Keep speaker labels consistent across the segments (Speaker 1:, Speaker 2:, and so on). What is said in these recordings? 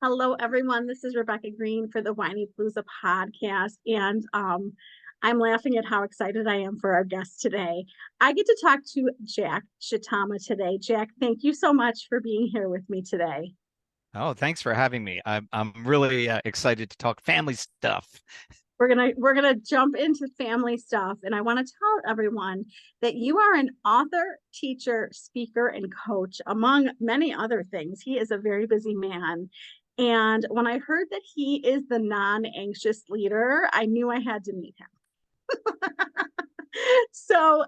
Speaker 1: Hello, everyone. This is Rebecca Green for the Whinypaluza podcast, and I'm laughing at how excited I am for our guest today. I get to talk to Jack Shitama today. Jack, thank you so much for being here with me today.
Speaker 2: Oh, thanks for having me. I'm really excited to talk family stuff.
Speaker 1: We're gonna jump into family stuff, and I want to tell everyone that you are an author, teacher, speaker, and coach, among many other things. He is a very busy man. And when I heard that he is the non-anxious leader, I knew I had to meet him. So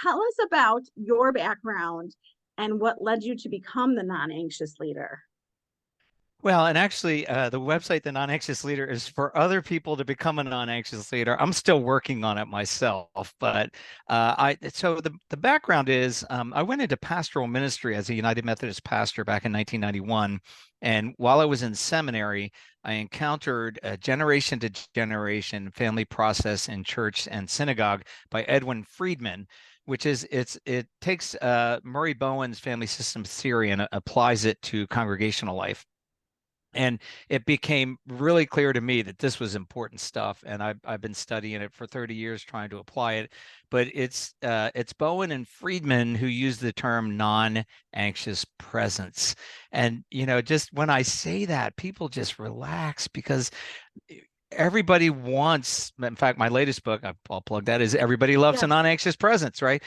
Speaker 1: tell us about your background and what led you to become the non-anxious leader.
Speaker 2: Well, and actually, the website, The Non-Anxious Leader, is for other people to become a non-anxious leader. I'm still working on it myself, but the background is I went into pastoral ministry as a United Methodist pastor back in 1991, and while I was in seminary, I encountered a generation to generation family process in church and synagogue by Edwin Friedman. It takes Murray Bowen's family system theory and applies it to congregational life. And it became really clear to me that this was important stuff, and I've been studying it for 30 years, trying to apply it. But it's Bowen and Friedman who use the term non-anxious presence, and just when I say that, people just relax because everybody wants. In fact, my latest book, I'll plug that, is Everybody Loves a
Speaker 1: Yes.
Speaker 2: Non-Anxious Presence, right?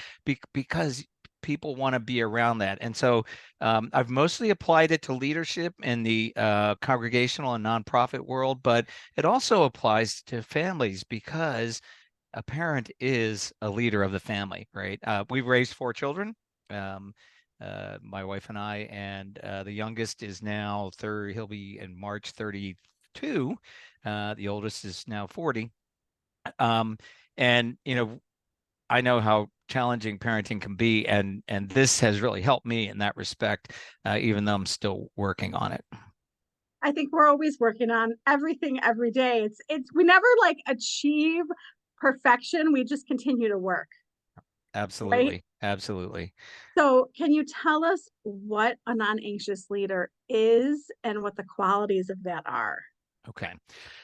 Speaker 2: Because people want to be around that. And so I've mostly applied it to leadership in the congregational and nonprofit world, but it also applies to families because a parent is a leader of the family, right? We've raised four children. Um, my wife and I, and the youngest is now 30, he'll be in March 32. The oldest is now 40. Um, and I know how challenging parenting can be, and this has really helped me in that respect, even though I'm still working on it.
Speaker 1: I think we're always working on everything every day. It's we never like achieve perfection. We just continue to work, right?
Speaker 2: Absolutely, absolutely.
Speaker 1: So, can you tell us what a non-anxious leader is and what the qualities of that are?
Speaker 2: Okay,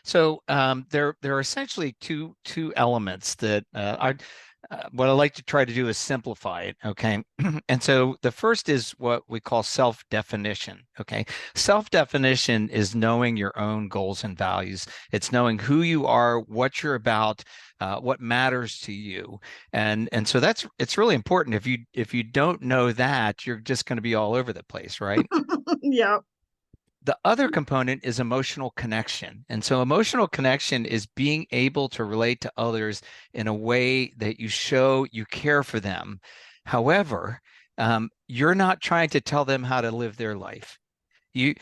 Speaker 2: so there are essentially two elements that what I like to try to do is simplify it. Okay, and so the first is what we call self-definition. Okay, self-definition is knowing your own goals and values. It's knowing who you are, what you're about, what matters to you, and so it's really important. If you don't know that, you're just going to be all over the place, right?
Speaker 1: Yeah.
Speaker 2: The other component is emotional connection. And so emotional connection is being able to relate to others in a way that you show you care for them. However, you're not trying to tell them how to live their life. You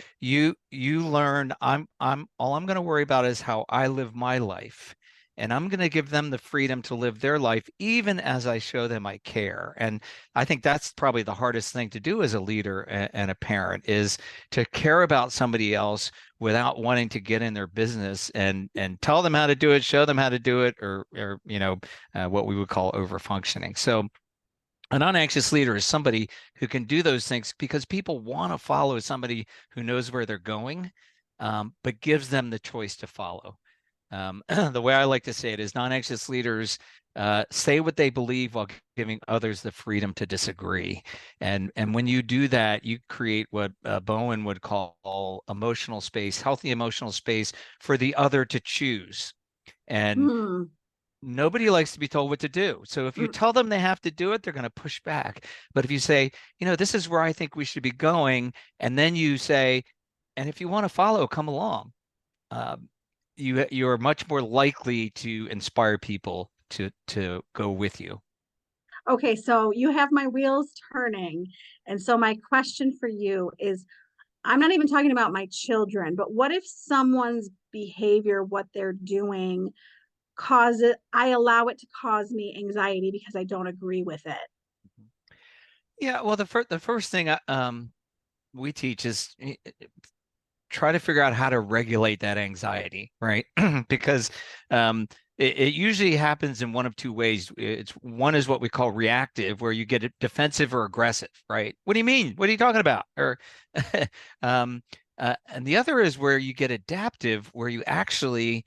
Speaker 2: learn I'm all I'm going to worry about is how I live my life. And I'm going to give them the freedom to live their life, even as I show them I care. And I think that's probably the hardest thing to do as a leader and a parent is to care about somebody else without wanting to get in their business and tell them how to do it, show them how to do it, or what we would call over functioning. So a non-anxious leader is somebody who can do those things because people want to follow somebody who knows where they're going, but gives them the choice to follow. The way I like to say it is non-anxious leaders say what they believe while giving others the freedom to disagree. And when you do that, you create what Bowen would call emotional space, healthy emotional space for the other to choose. And
Speaker 1: Hmm.
Speaker 2: nobody likes to be told what to do. So if you
Speaker 1: Mm.
Speaker 2: tell them they have to do it, they're going to push back. But if you say, this is where I think we should be going, and then you say, and if you want to follow, come along. Um, you're much more likely to inspire people to go with you.
Speaker 1: Okay, so you have my wheels turning. And so my question for you is, I'm not even talking about my children, but what if someone's behavior, what they're doing, I allow it to cause me anxiety because I don't agree with it?
Speaker 2: Yeah, well, the first thing we teach is try to figure out how to regulate that anxiety, right? Because it usually happens in one of two ways. It's one is what we call reactive, where you get defensive or aggressive, right? What do you mean? What are you talking about? Or um, And the other is where you get adaptive, where you actually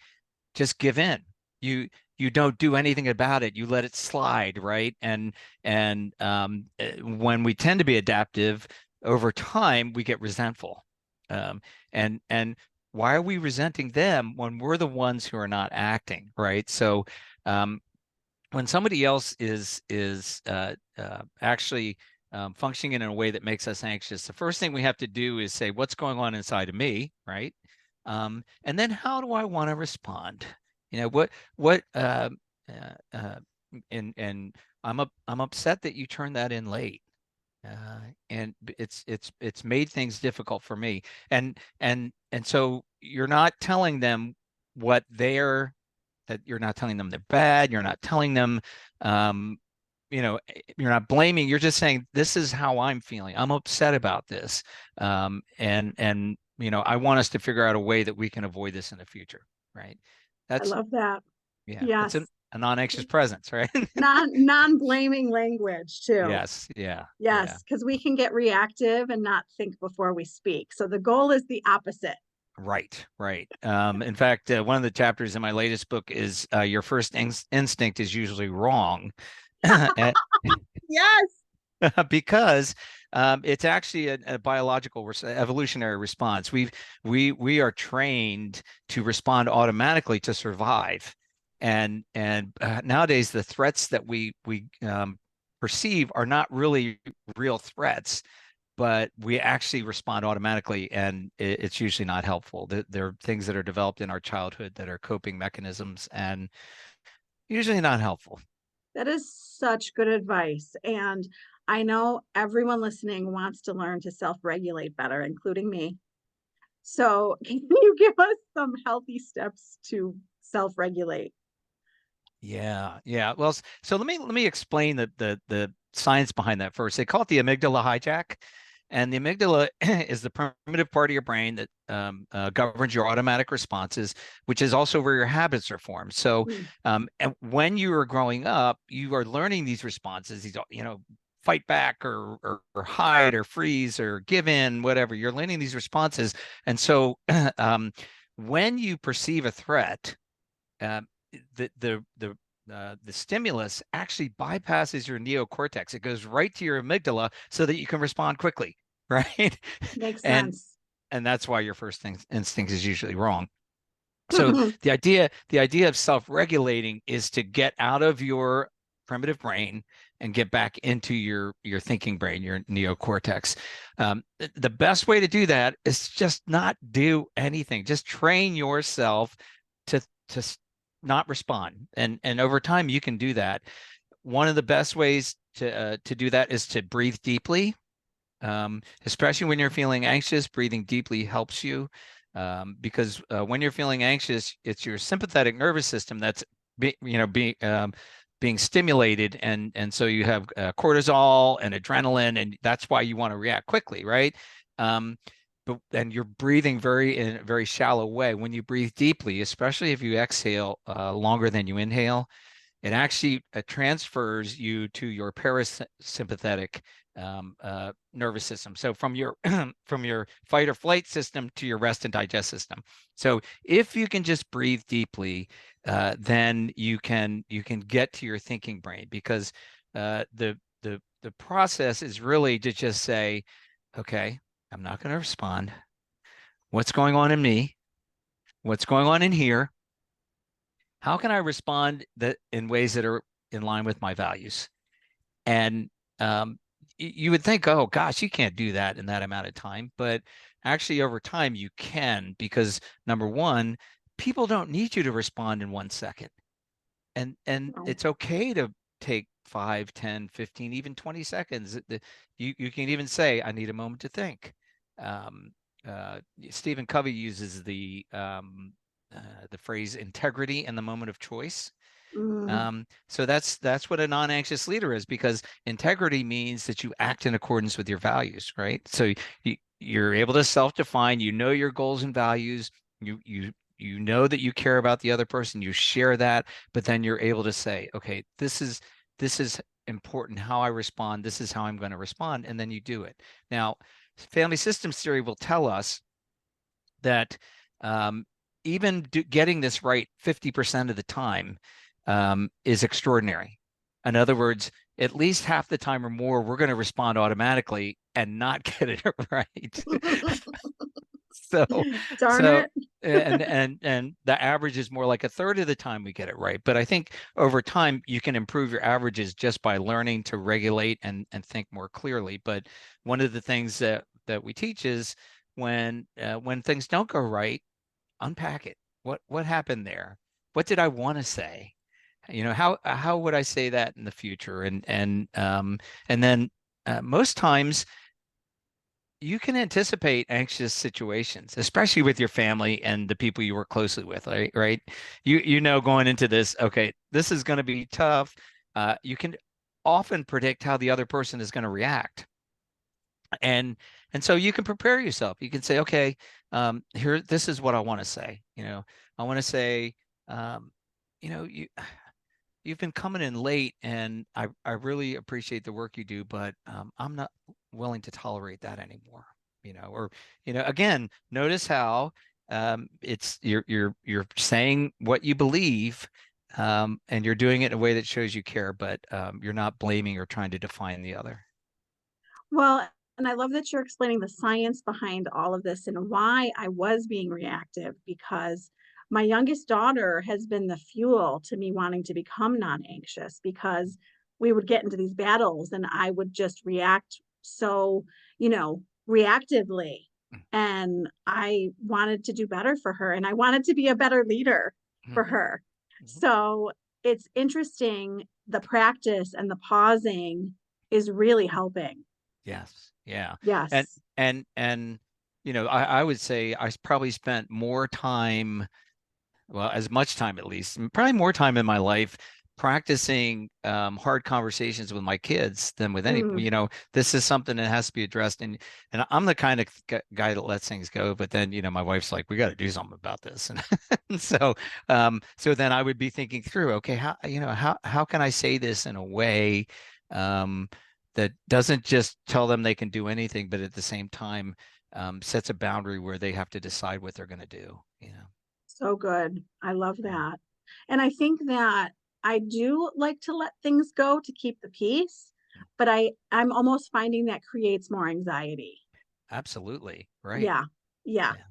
Speaker 2: just give in. You don't do anything about it. You let it slide, right? And when we tend to be adaptive, over time we get resentful. Um, and why are we resenting them when we're the ones who are not acting, right? So um, when somebody else is actually functioning in a way that makes us anxious, the first thing we have to do is say, what's going on inside of me, right? And then how do I want to respond? What uh, uh, and I'm upset that you turned that in late. And it's made things difficult for me. And so you're not telling them what they're that you're not telling them they're bad. You're not telling them, um, you're not blaming. You're just saying, this is how I'm feeling. I'm upset about this. And I want us to figure out a way that we can avoid this in the future. Right.
Speaker 1: I
Speaker 2: That's,
Speaker 1: love that.
Speaker 2: yeah, that's
Speaker 1: Yes.
Speaker 2: a non-anxious presence, right?
Speaker 1: Non-blaming language too.
Speaker 2: Yes. Yeah. Yeah.
Speaker 1: Yes, because we can get reactive and not think before we speak. So the goal is the opposite.
Speaker 2: Right, right. In fact, one of the chapters in my latest book is your first instinct is usually wrong. And-
Speaker 1: Yes.
Speaker 2: because it's actually a biological evolutionary response. We are trained to respond automatically to survive, and nowadays the threats that we perceive are not really real threats, but we actually respond automatically, and it's usually not helpful. There are things that are developed in our childhood that are coping mechanisms, and usually not helpful.
Speaker 1: That is such good advice. And I know everyone listening wants to learn to self-regulate better, including me. So can you give us some healthy steps to self-regulate?
Speaker 2: Yeah, yeah. Well, so let me explain the science behind that first. They call it the amygdala hijack, and the amygdala is the primitive part of your brain that governs your automatic responses, which is also where your habits are formed. So,
Speaker 1: Mm,
Speaker 2: and when you are growing up, you are learning these responses. These, fight back or hide or freeze or give in, whatever. You're learning these responses, and so when you perceive a threat, um, the stimulus actually bypasses your neocortex. It goes right to your amygdala so that you can respond quickly, right?
Speaker 1: makes
Speaker 2: and
Speaker 1: sense.
Speaker 2: and that's why your first instinct is usually wrong. So the idea of self-regulating is to get out of your primitive brain and get back into your thinking brain, your neocortex. The best way to do that is just not do anything. Just train yourself to not respond, and over time you can do that. One of the best ways to do that is to breathe deeply, especially when you're feeling anxious. Breathing deeply helps you, because when you're feeling anxious, it's your sympathetic nervous system that's being stimulated, and so you have cortisol and adrenaline, and that's why you want to react quickly, right? Um, but and you're breathing in a very shallow way. When you breathe deeply, especially if you exhale longer than you inhale, it actually transfers you to your parasympathetic nervous system. So from your from your fight or flight system to your rest and digest system. So if you can just breathe deeply, then you can get to your thinking brain, because the process is really to just say, okay, I'm not going to respond. What's going on in me? What's going on in here? How can I respond that in ways that are in line with my values? And you would think, oh gosh, you can't do that in that amount of time. But actually, over time, you can, because number one, people don't need you to respond in 1 second. And
Speaker 1: Oh,
Speaker 2: it's okay to take 5, 10, 15, even 20 seconds. You can even say, I need a moment to think. Um, Stephen Covey uses the phrase integrity in the moment of choice.
Speaker 1: mm,
Speaker 2: So that's what a non-anxious leader is, because integrity means that you act in accordance with your values, right? So you're able to self-define, your goals and values, you know that you care about the other person, you share that, but then you're able to say, okay, this is important how I respond, this is how I'm going to respond, and then you do it. Now, family systems theory will tell us that even getting this right 50% of the time is extraordinary. In other words, at least half the time or more, we're going to respond automatically and not get it right. So,
Speaker 1: Darn
Speaker 2: so,
Speaker 1: it.
Speaker 2: and the average is more like a third of the time we get it right. But I think over time you can improve your averages just by learning to regulate and think more clearly. But one of the things that we teach is when things don't go right, unpack it. What happened there? What did I want to say? You know, how would I say that in the future? And then most times you can anticipate anxious situations, especially with your family and the people you work closely with, right? Right? You know going into this, okay, this is going to be tough. You can often predict how the other person is going to react. And and so you can prepare yourself. You can say, okay, here, this is what I want to say. You know, I want to say, um, you know, you've been coming in late and I really appreciate the work you do, but I'm not willing to tolerate that anymore. You know, or, you know, again, notice how it's you're saying what you believe, and you're doing it in a way that shows you care, but you're not blaming or trying to define the other.
Speaker 1: Well, and I love that you're explaining the science behind all of this and why I was being reactive because my youngest daughter has been the fuel to me wanting to become non anxious because we would get into these battles and I would just react so, reactively. And I wanted to do better for her and I wanted to be a better leader for
Speaker 2: Mhm,
Speaker 1: her.
Speaker 2: mhm.
Speaker 1: So it's interesting. The practice and the pausing is really helping.
Speaker 2: Yes. Yeah. And
Speaker 1: Yes.
Speaker 2: and you know, I would say probably spent more time, well, as much time at least, probably more time in my life practicing hard conversations with my kids than with any,
Speaker 1: Mm.
Speaker 2: you know, this is something that has to be addressed. And I'm the kind of guy that lets things go, but then, you know, my wife's like, we got to do something about this. And so then I would be thinking through, okay, how can I say this in a way um, that doesn't just tell them they can do anything, but at the same time sets a boundary where they have to decide what they're going to do, you know?
Speaker 1: So good. I love
Speaker 2: Yeah.
Speaker 1: that. And I think that I do like to let things go to keep the peace, but I'm almost finding that creates more anxiety.
Speaker 2: Absolutely. Right.
Speaker 1: Yeah. Yeah.
Speaker 2: Yeah.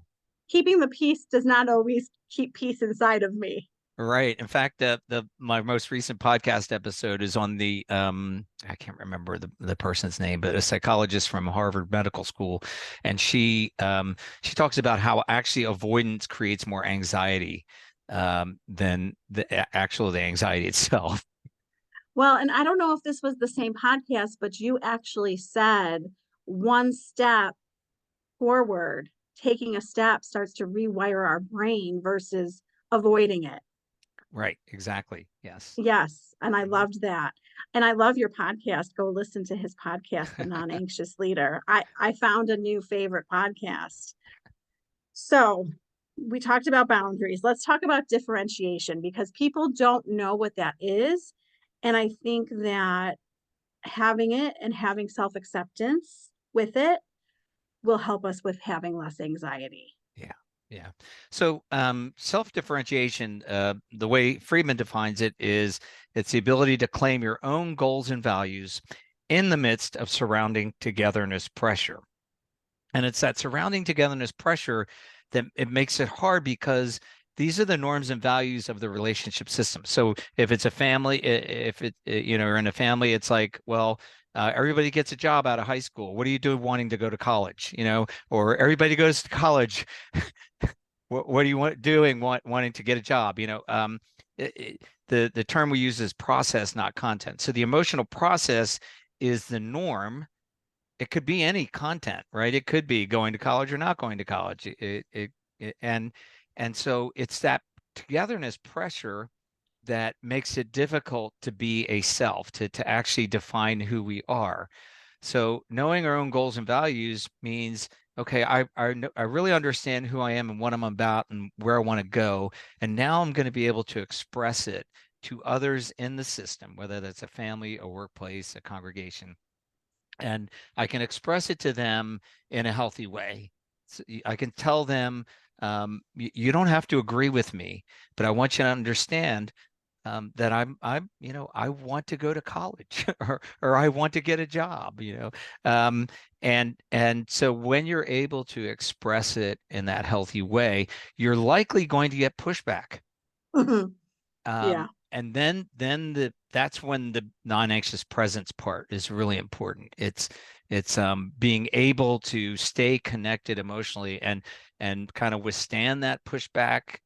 Speaker 1: Keeping the peace does not always keep peace inside of me.
Speaker 2: Right. In fact, the my most recent podcast episode is on the I can't remember the person's name, but a psychologist from Harvard Medical School, and she talks about how actually avoidance creates more anxiety than the anxiety itself.
Speaker 1: Well, and I don't know if this was the same podcast, but you actually said one step forward, taking a step starts to rewire our brain versus avoiding it.
Speaker 2: Right. Exactly. Yes.
Speaker 1: Yes, and I
Speaker 2: Mhm.
Speaker 1: loved that. And I love your podcast. Go listen to his podcast, The Non-Anxious Leader. I found a new favorite podcast. So, we talked about boundaries. Let's talk about differentiation because people don't know what that is. And I think that having it and having self-acceptance with it will help us with having less anxiety.
Speaker 2: Yeah. Yeah. So self-differentiation, the way Friedman defines it is it's the ability to claim your own goals and values in the midst of surrounding togetherness pressure. And it's that surrounding togetherness pressure that it makes it hard because these are the norms and values of the relationship system. So if it's a family, if it, you know, you're in a family, it's like, well, everybody gets a job out of high school. What are you doing wanting to go to college? You know, or everybody goes to college. What do you wanting to get a job? You know, the term we use is process, not content. So the emotional process is the norm. It could be any content, right? It could be going to college or not going to college. And so it's that togetherness pressure that makes it difficult to be a self, to actually define who we are. So knowing our own goals and values means, okay, I really understand who I am and what I'm about and where I want to go. And now I'm going to be able to express it to others in the system, whether that's a family, a workplace, a congregation, and I can express it to them in a healthy way. I can tell them, you don't have to agree with me, but I want you to understand that I want to go to college or I want to get a job, and so when you're able to express it in that healthy way, you're likely going to get pushback.
Speaker 1: Yeah.
Speaker 2: And then that's when the non-anxious presence part is really important. It's being able to stay connected emotionally and kind of withstand that pushback,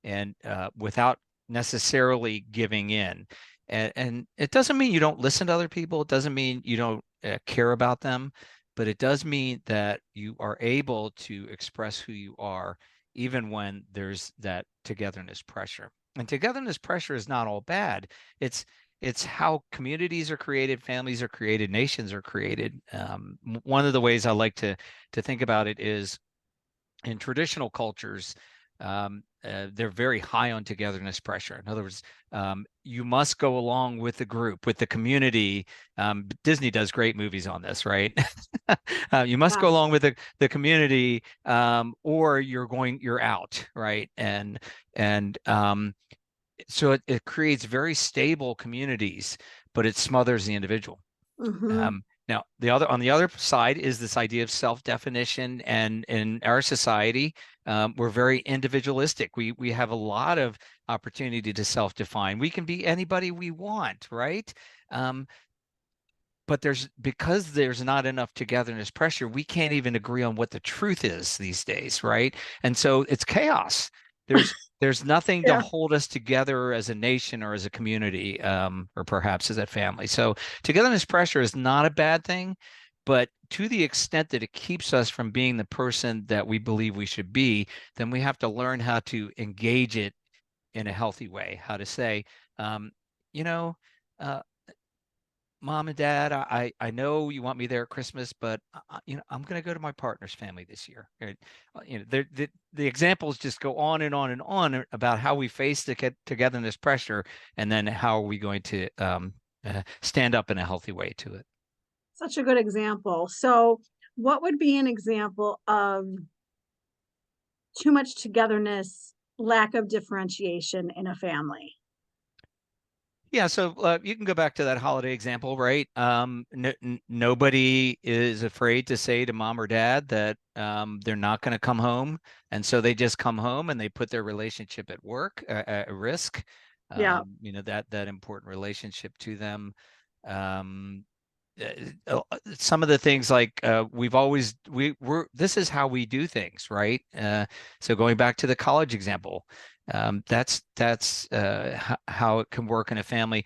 Speaker 2: and without necessarily giving in. And it doesn't mean you don't listen to other people. It doesn't mean you don't care about them, but it does mean that you are able to express who you are, even when there's that togetherness pressure. And togetherness pressure is not all bad. It's how communities are created, families are created, nations are created. One of the ways I like to think about it is in traditional cultures, they're very high on togetherness pressure. In other words, you must go along with the group, with the community. Disney does great movies on this, right? You must go
Speaker 1: Yes.
Speaker 2: along with the community, or you're out, right? And so it creates very stable communities, but it smothers the individual.
Speaker 1: Hmm.
Speaker 2: Now, on the other side is this idea of self-definition, and in our society, we're very individualistic. We have a lot of opportunity to self-define. We can be anybody we want, right? Um, but because there's not enough togetherness pressure, we can't even agree on what the truth is these days, right? And so it's chaos. There's nothing to
Speaker 1: Yeah.
Speaker 2: hold us together as a nation or as a community, or perhaps as a family. So togetherness pressure is not a bad thing, but to the extent that it keeps us from being the person that we believe we should be, then we have to learn how to engage it in a healthy way. How to say, um, you know, uh, Mom and Dad, I know you want me there at Christmas, but I'm going to go to my partner's family this year. Right? The examples just go on and on and on about how we face the togetherness pressure, and then how are we going to stand up in a healthy way to it.
Speaker 1: Such a good example. So, what would be an example of too much togetherness, lack of differentiation in a family?
Speaker 2: Yeah, so you can go back to that holiday example, right? Nobody is afraid to say to mom or dad that they're not going to come home, and so they just come home and they put their relationship at work at risk.
Speaker 1: Yeah.
Speaker 2: That important relationship to them. Um, some of the things like we're this is how we do things, right? So going back to the college example, that's how it can work in a family.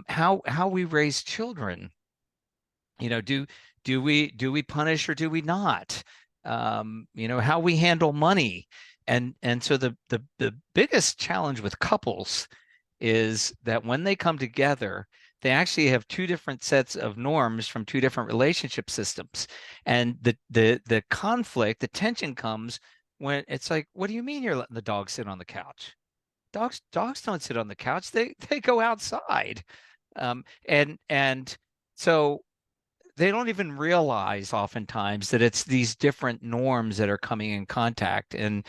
Speaker 2: How we raise children, do we punish or do we not? How we handle money, and so the biggest challenge with couples is that when they come together, they actually have two different sets of norms from two different relationship systems. And the conflict, the tension comes when it's like, what do you mean you're letting the dog sit on the couch? Dogs don't sit on the couch. They go outside. And so they don't even realize oftentimes that it's these different norms that are coming in contact. And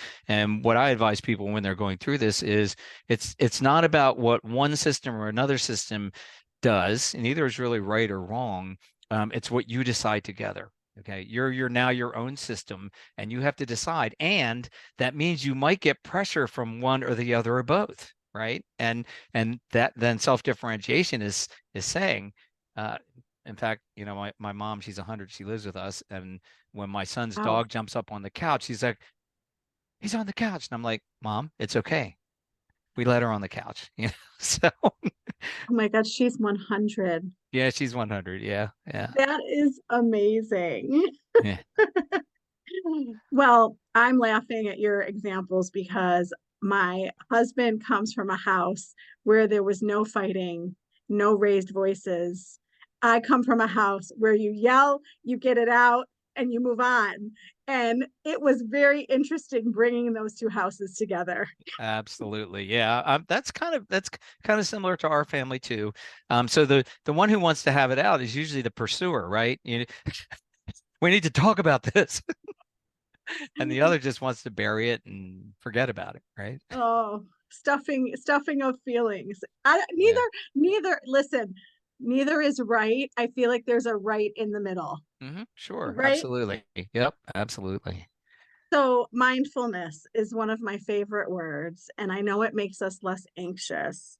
Speaker 2: what I advise people when they're going through this is it's not about what one system or another system does, and either is really right or wrong. It's what you decide together. Okay, you're now your own system, and you have to decide. And that means you might get pressure from one or the other or both, right? And that then self-differentiation is saying, uh, in fact, my mom, she's 100, she lives with us, and when my son's
Speaker 1: Wow.
Speaker 2: dog jumps up on the couch, she's like, he's on the couch, and I'm like, Mom, it's okay. We let her on the couch, So
Speaker 1: Oh my God, she's 100.
Speaker 2: yeah, she's 100. Yeah, yeah,
Speaker 1: That is amazing.
Speaker 2: yeah.
Speaker 1: Well, I'm laughing at your examples because my husband comes from a house where there was no fighting, no raised voices. I come from a house where you yell, you get it out, and you move on. And it was very interesting bringing those two houses together.
Speaker 2: Absolutely. Yeah. That's kind of similar to our family too. So the one who wants to have it out is usually the pursuer, right? We need to talk about this. and the other just wants to bury it and forget about it, right?
Speaker 1: Oh, stuffing of feelings.
Speaker 2: Yeah.
Speaker 1: Listen, neither is right. I feel like there's a right in the middle,
Speaker 2: Sure,
Speaker 1: right?
Speaker 2: absolutely. Yep, absolutely.
Speaker 1: So mindfulness is one of my favorite words, and I know it makes us less anxious.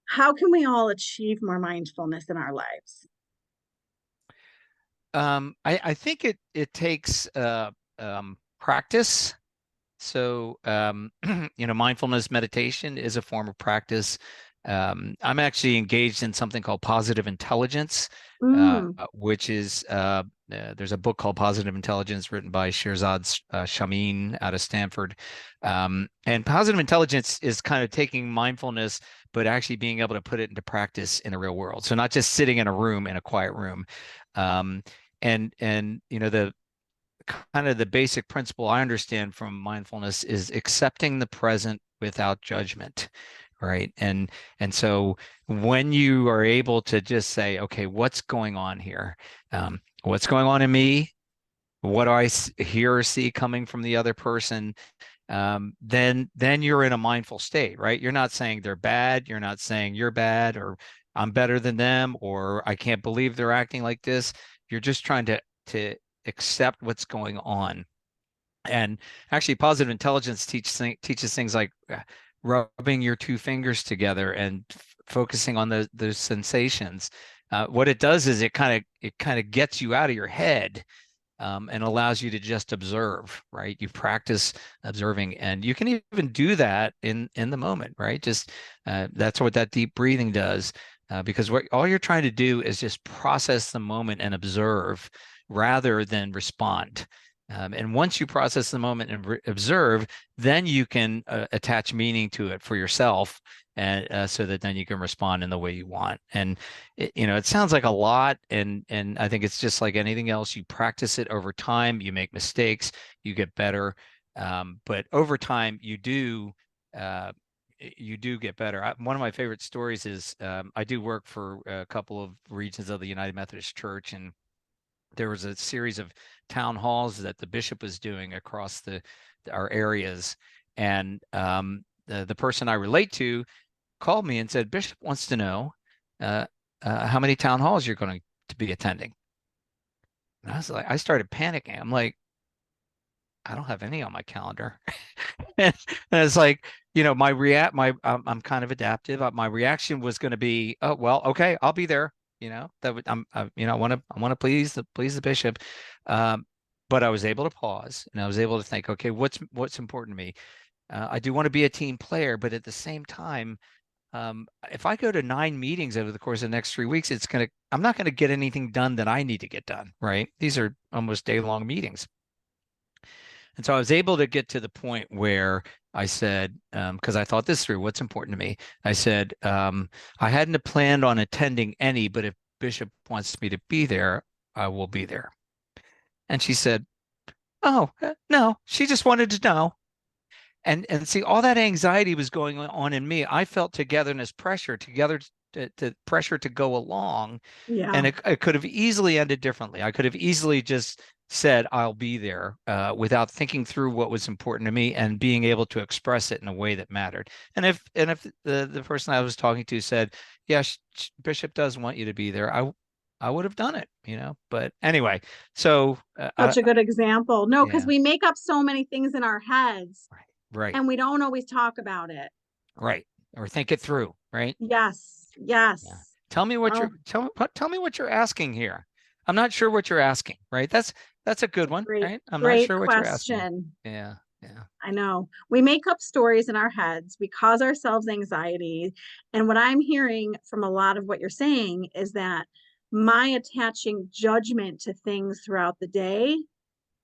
Speaker 1: How can we all achieve more mindfulness in our lives?
Speaker 2: I think it takes practice. So, mindfulness meditation is a form of practice. I'm actually engaged in something called positive intelligence,
Speaker 1: Mm,
Speaker 2: which is there's a book called Positive Intelligence written by Shirzad Shamin out of Stanford. And positive intelligence is kind of taking mindfulness, but actually being able to put it into practice in the real world. So not just sitting in a room, in a quiet room. Um, and the kind of the basic principle I understand from mindfulness is accepting the present without judgment, right? And so when you are able to just say, okay, what's going on here? What's going on in me? What do I hear or see coming from the other person? Then you're in a mindful state, right? You're not saying they're bad. You're not saying you're bad, or I'm better than them, or I can't believe they're acting like this. You're just trying to accept what's going on. And actually, positive intelligence teaches things like rubbing your two fingers together and focusing on those sensations. What it does is it kind of gets you out of your head, and allows you to just observe, right? You practice observing, and you can even do that in the moment, right? Just that's what that deep breathing does, because what all you're trying to do is just process the moment and observe rather than respond. And once you process the moment and observe, then you can attach meaning to it for yourself, and so that then you can respond in the way you want. And it sounds like a lot, and I think it's just like anything else. You practice it over time, you make mistakes, you get better, but over time uh, you do get better. One of my favorite stories is I do work for a couple of regions of the United Methodist Church, and there was a series of town halls that the bishop was doing across our areas, and the person I relate to called me and said, Bishop wants to know uh, how many town halls you're going to be attending. And I started panicking. I'm like, I don't have any on my calendar. And it's like, I'm kind of adaptive. My reaction was going to be, oh, well, okay, I'll be there. That would, I want to please the bishop. Um, but I was able to pause and I was able to think, okay, what's important to me? I do want to be a team player, but at the same time, if I go to 9 meetings over the course of the next 3 weeks, I'm not gonna get anything done that I need to get done, right? These are almost day-long meetings. And so I was able to get to the point where I said, because I thought this through, what's important to me? I said, I hadn't planned on attending any, but if Bishop wants me to be there, I will be there. And she said, oh, no, she just wanted to know. And see, all that anxiety was going on in me. I felt togetherness pressure, to pressure to go along,
Speaker 1: yeah.
Speaker 2: and it could have easily ended differently. I could have easily just said I'll be there, without thinking through what was important to me and being able to express it in a way that mattered. And if the person I was talking to said, yeah, Bishop does want you to be there, I would have done it. But anyway, so
Speaker 1: Such a good example. No, because
Speaker 2: yeah,
Speaker 1: we make up so many things in our heads
Speaker 2: right, right.
Speaker 1: and we don't always talk about it.
Speaker 2: Right. Or think it through, right?
Speaker 1: Yes.
Speaker 2: Yeah.
Speaker 1: Yes. Oh,
Speaker 2: Tell me what you're asking here. I'm not sure what you're asking, right? That's a good one,
Speaker 1: great,
Speaker 2: right? I'm not
Speaker 1: great
Speaker 2: sure what you're asking.
Speaker 1: question.
Speaker 2: Yeah, yeah.
Speaker 1: I know. We make up stories in our heads. We cause ourselves anxiety. And what I'm hearing from a lot of what you're saying is that my attaching judgment to things throughout the day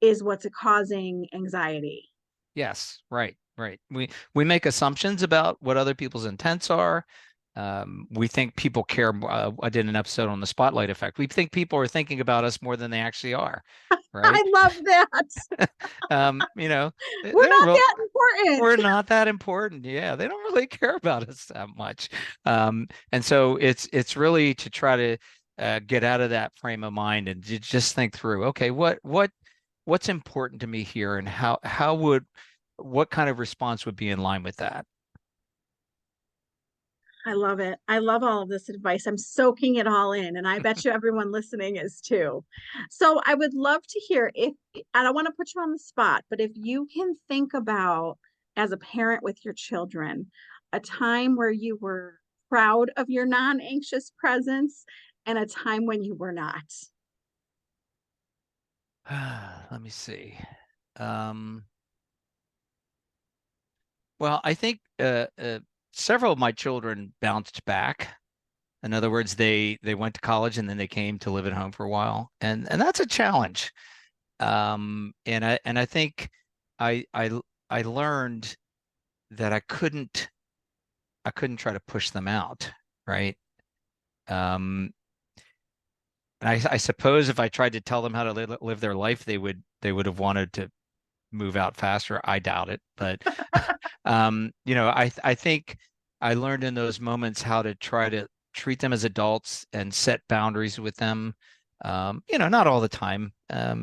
Speaker 1: is what's causing anxiety.
Speaker 2: Yes, right, right. We make assumptions about what other people's intents are. We think people care. I did an episode on the spotlight effect. We think people are thinking about us more than they actually are, right?
Speaker 1: I love that.
Speaker 2: You know,
Speaker 1: We're
Speaker 2: they're
Speaker 1: not
Speaker 2: real.
Speaker 1: that important.
Speaker 2: We're not that important. Yeah, they don't really care about us that much. And so it's really to try to get out of that frame of mind and just think through. Okay, what what's important to me here, and what kind of response would be in line with that?
Speaker 1: I love it. I love all of this advice. I'm soaking it all in, and I bet you everyone listening is too. So I would love to hear if, I don't want to put you on the spot, but if you can think about as a parent with your children, a time where you were proud of your non-anxious presence and a time when you were not.
Speaker 2: Let me see. Um, well, I think several of my children bounced back. In other words, they went to college and then they came to live at home for a while, and that's a challenge. And I think I learned that I couldn't try to push them out, right? Um, and I suppose if I tried to tell them how to live their life, they would have wanted to move out faster. I doubt it, but I think I learned in those moments how to try to treat them as adults and set boundaries with them. Not all the time. At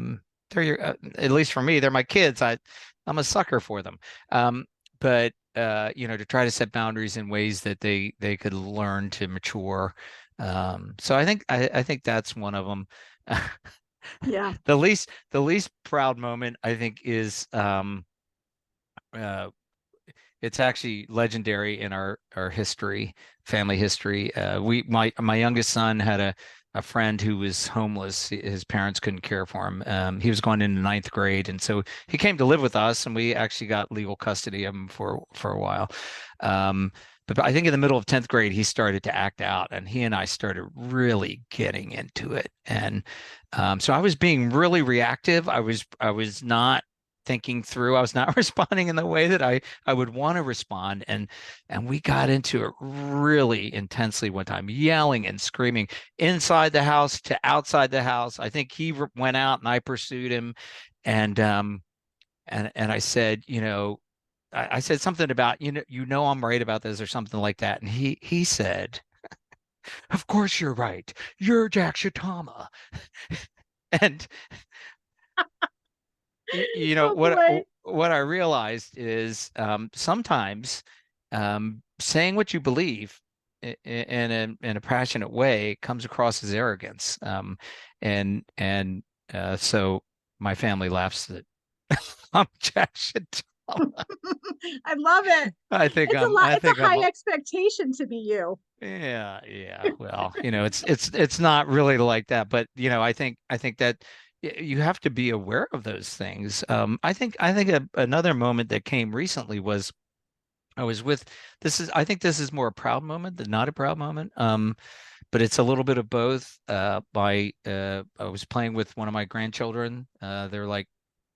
Speaker 2: least for me, they're my kids. I'm a sucker for them. But to try to set boundaries in ways that they could learn to mature. So I think that's one of them.
Speaker 1: Yeah.
Speaker 2: The least proud moment I think is uh, it's actually legendary in our history, family history. My youngest son had a friend who was homeless. His parents couldn't care for him. He was going into ninth grade, and so he came to live with us, and we actually got legal custody of him for a while. Um, but I think in the middle of 10th grade, he started to act out, and he and I started really getting into it. And so I was being really reactive. I was not thinking through. I was not responding in the way that I would want to respond. And we got into it really intensely one time, yelling and screaming inside the house to outside the house. I think he went out and I pursued him. And I said, I said something about, I'm right about this or something like that. And he said, "Of course you're right. You're Jack Shitama." And
Speaker 1: Oh
Speaker 2: what
Speaker 1: boy.
Speaker 2: what I realized is sometimes saying what you believe in a passionate way comes across as arrogance. And so my family laughs that I'm Jack Shitama.
Speaker 1: I love it.
Speaker 2: I think
Speaker 1: It's a
Speaker 2: I'm
Speaker 1: lot.
Speaker 2: I
Speaker 1: It's a
Speaker 2: think I'm
Speaker 1: high expectation to be you.
Speaker 2: Yeah, yeah. Well, it's not really like that, but I think that you have to be aware of those things. I think another moment that came recently was I was with I think this is more a proud moment than not a proud moment. But it's a little bit of both. I was playing with one of my grandchildren. They're like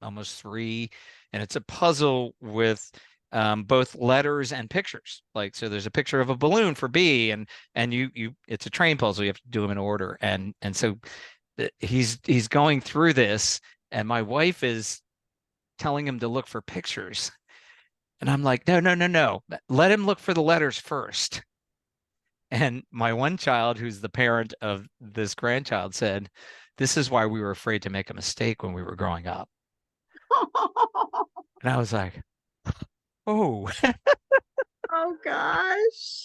Speaker 2: almost 3, and it's a puzzle with both letters and pictures. Like, so there's a picture of a balloon for B, and it's a train puzzle. You have to do them in order, and so he's going through this, and my wife is telling him to look for pictures, and I'm like, no, no, no, no, let him look for the letters first. And my one child, who's the parent of this grandchild, said, "This is why we were afraid to make a mistake when we were growing up." And I was like, "Oh."
Speaker 1: Oh gosh.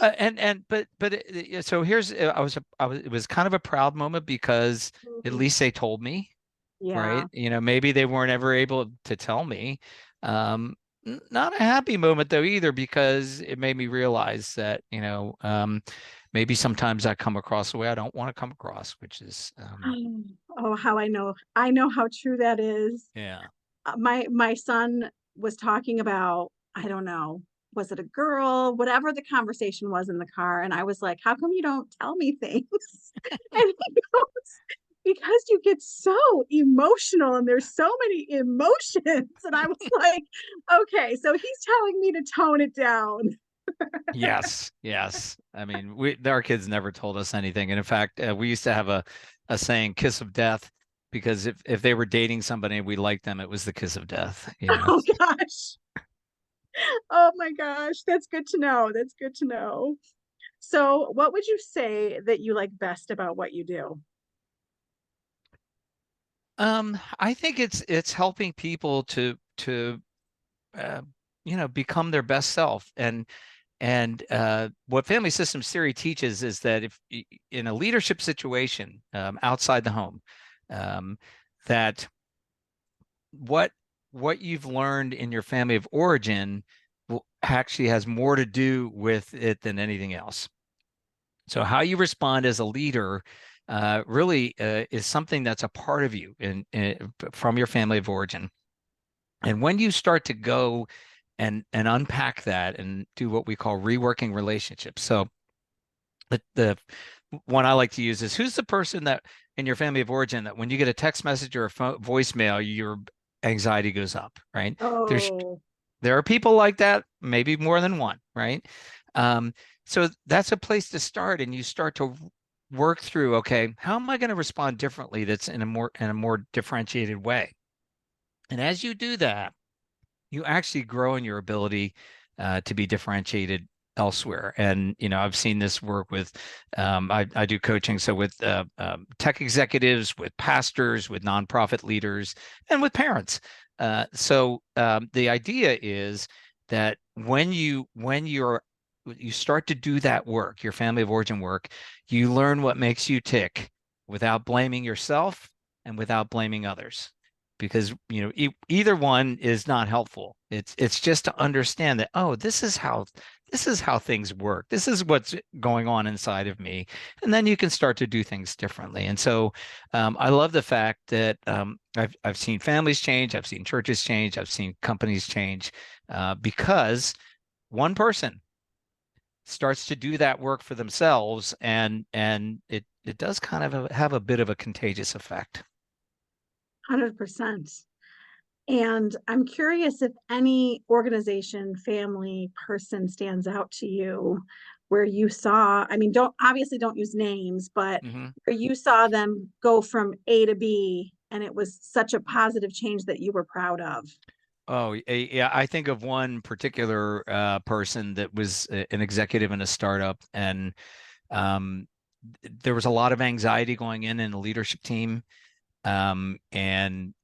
Speaker 2: So here's I was it was kind of a proud moment because at
Speaker 1: Mhm.
Speaker 2: least they told me,
Speaker 1: Yeah.
Speaker 2: right? Maybe they weren't ever able to tell me. Not a happy moment though either, because it made me realize that, maybe sometimes I come across the way I don't want to come across, which is
Speaker 1: Oh, how I know. I know how true that is.
Speaker 2: yeah.
Speaker 1: My son was talking about, I don't know, was it a girl? Whatever the conversation was in the car, and I was like, "How come you don't tell me things?" And he goes, "Because you get so emotional and there's so many emotions." And I was like, "Okay, so he's telling me to tone it down."
Speaker 2: Yes, yes. I mean, our kids never told us anything, and in fact, we used to have a saying, "Kiss of death," because if they were dating somebody and we liked them, it was the kiss of death.
Speaker 1: Oh gosh. Oh my gosh, that's good to know. That's good to know. So, what would you say that you like best about what you do?
Speaker 2: I think it's helping people to uh, become their best self. And what family systems theory teaches is that if in a leadership situation outside the home, um, that what what you've learned in your family of origin actually has more to do with it than anything else. So how you respond as a leader really is something that's a part of you from your family of origin. And when you start to go and unpack that and do what we call reworking relationships. So the one I like to use is, who's the person that in your family of origin that when you get a text message or a voicemail, your anxiety goes up, right? There's
Speaker 1: Oh,
Speaker 2: there are people like that, maybe more than one, right? Um, so that's a place to start, and you start to work through, okay, how am I going to respond differently that's in a more differentiated way? And as you do that, you actually grow in your ability to be differentiated elsewhere. And I've seen this work with I do coaching, so with tech executives, with pastors, with nonprofit leaders, and with parents. So the idea is that you start to do that work, your family of origin work, you learn what makes you tick without blaming yourself and without blaming others, because either one is not helpful. It's just to understand that, oh, this is how things work. This is what's going on inside of me, and then you can start to do things differently. And so I love the fact that I've seen families change, I've seen churches change, I've seen companies change because one person starts to do that work for themselves, and it does kind of have a bit of a contagious effect.
Speaker 1: 100%. And I'm curious if any organization, family, person stands out to you where you saw, I mean, don't use names, but
Speaker 2: Mhm.
Speaker 1: where you saw them go from A to B and it was such a positive change that you were proud of.
Speaker 2: Oh, yeah. I think of one particular person that was an executive in a startup, and um, there was a lot of anxiety going in the leadership team. And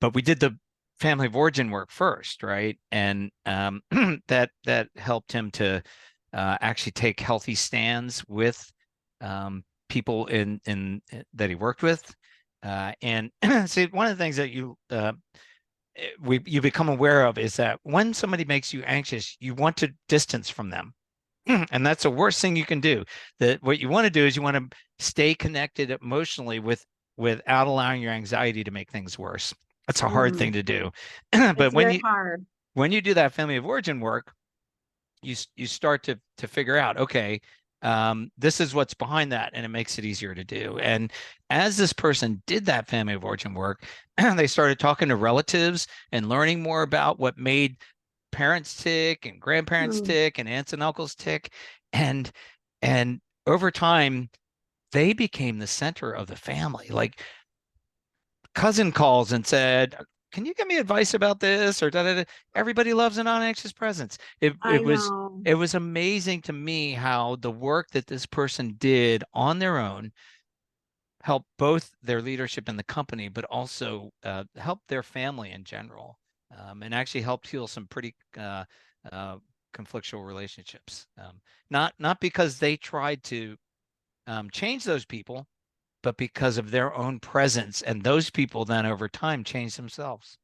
Speaker 2: but we did the family of origin work first, right? And that helped him to actually take healthy stands with people in that he worked with. And see, one of the things that you become aware of is that when somebody makes you anxious, you want to distance from them. And that's the worst thing you can do. That what you want to do is you want to stay connected emotionally without allowing your anxiety to make things worse. That's a hard thing
Speaker 1: Mm,
Speaker 2: to do.
Speaker 1: it's
Speaker 2: But
Speaker 1: very hard.
Speaker 2: when you do that family of origin work, you start to figure out, okay, this is what's behind that, and it makes it easier to do. And as this person did that family of origin work, they started talking to relatives and learning more about what made parents tick and grandparents
Speaker 1: Mm,
Speaker 2: tick and aunts and uncles tick, and and over time they became the center of the family. Like, cousin calls and said, can you give me advice about this or da, da, da. Everybody loves a non-anxious presence. it,
Speaker 1: I
Speaker 2: it was
Speaker 1: know.
Speaker 2: it was amazing to me how the work that this person did on their own helped both their leadership in the company, but also helped their family in general, and actually helped heal some pretty uh, conflictual relationships. Not because they tried to change those people, but because of their own presence. And those people then over time change themselves.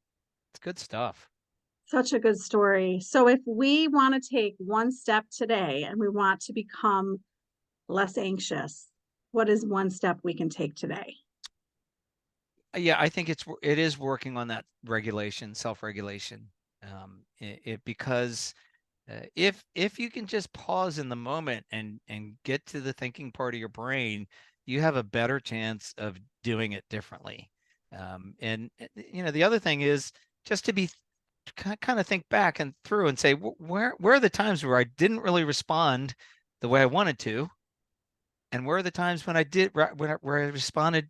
Speaker 2: It's good stuff.
Speaker 1: Such a good story. So if we want to take one step today and we want to become less anxious, what is one step we can take today?
Speaker 2: Yeah, I think it is working on that regulation, self-regulation. Because if you can just pause in the moment and get to the thinking part of your brain, you have a better chance of doing it differently. And the other thing is just to be kind of think back and through and say, where are the times where I didn't really respond the way I wanted to, and where are the times when I did where I responded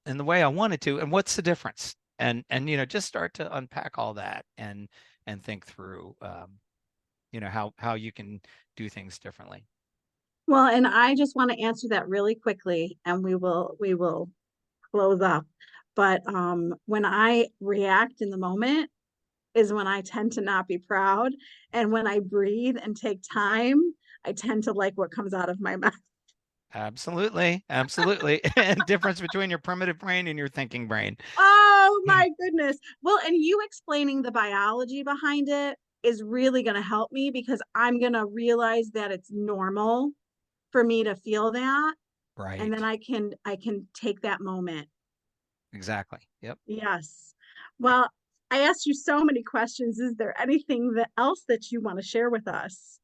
Speaker 2: in the way I wanted to, and what's the difference? And just start to unpack all that and think through how you can do things differently.
Speaker 1: Well, and I just want to answer that really quickly, and we will close up. But when I react in the moment is when I tend to not be proud. And when I breathe and take time, I tend to like what comes out of my mouth.
Speaker 2: Absolutely. Absolutely. And difference between your primitive brain and your thinking brain.
Speaker 1: Oh my goodness. Well, and you explaining the biology behind it is really going to help me because I'm going to realize that it's normal for me to feel that. And then
Speaker 2: Right.
Speaker 1: I can take that moment.
Speaker 2: Exactly. Yep.
Speaker 1: Yes. Well, I asked you so many questions. Is there anything else that you want to share with us?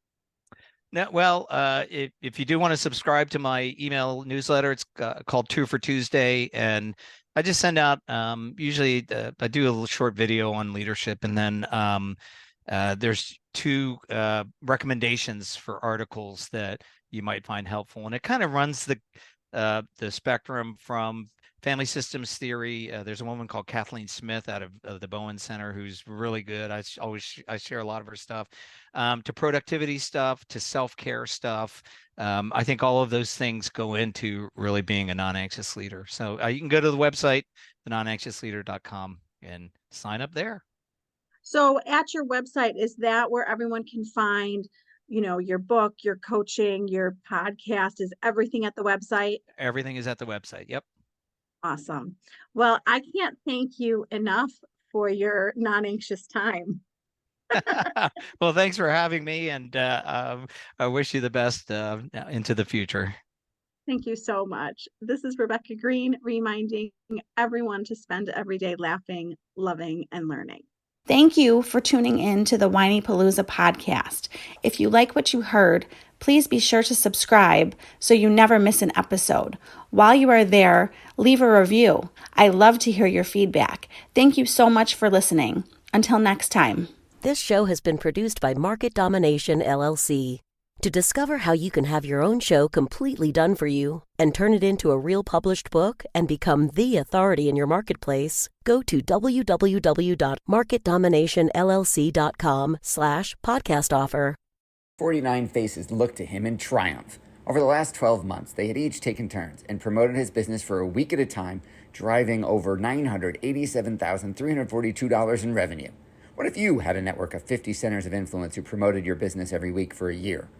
Speaker 2: No, well, if you do want to subscribe to my email newsletter, it's called Two for Tuesday, and I just send out usually I do a little short video on leadership, and then there's two recommendations for articles that you might find helpful, and it kind of runs the spectrum from family systems theory. There's a woman called Kathleen Smith out of the Bowen Center who's really good. I share a lot of her stuff, to productivity stuff, to self-care stuff. I think all of those things go into really being a non-anxious leader. So you can go to the website, thenonanxiousleader.com, and sign up there.
Speaker 1: So at your website, is that where everyone can find, your book, your coaching, your podcast? Is everything at the website?
Speaker 2: Everything is at the website. Yep.
Speaker 1: Awesome. Well, I can't thank you enough for your non-anxious time.
Speaker 2: Well, thanks for having me, and I wish you the best into the future.
Speaker 1: Thank you so much. This is Rebecca Green reminding everyone to spend every day laughing, loving, and learning. Thank you for tuning in to the Whinypaluza podcast. If you like what you heard, please be sure to subscribe so you never miss an episode. While you are there, leave a review. I love to hear your feedback. Thank you so much for listening. Until next time.
Speaker 3: This show has been produced by Market Domination, LLC. To discover how you can have your own show completely done for you and turn it into a real published book and become the authority in your marketplace, go to www.marketdominationllc.com/podcast offer.
Speaker 4: 49 faces looked to him in triumph. Over the last 12 months, they had each taken turns and promoted his business for a week at a time, driving over $987,342 in revenue. What if you had a network of 50 centers of influence who promoted your business every week for a year?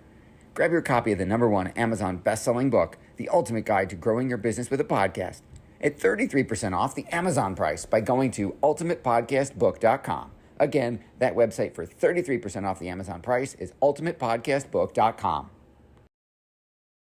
Speaker 4: Grab your copy of the #1 Amazon best-selling book, The Ultimate Guide to Growing Your Business with a Podcast, at 33% off the Amazon price by going to ultimatepodcastbook.com. Again, that website for 33% off the Amazon price is ultimatepodcastbook.com.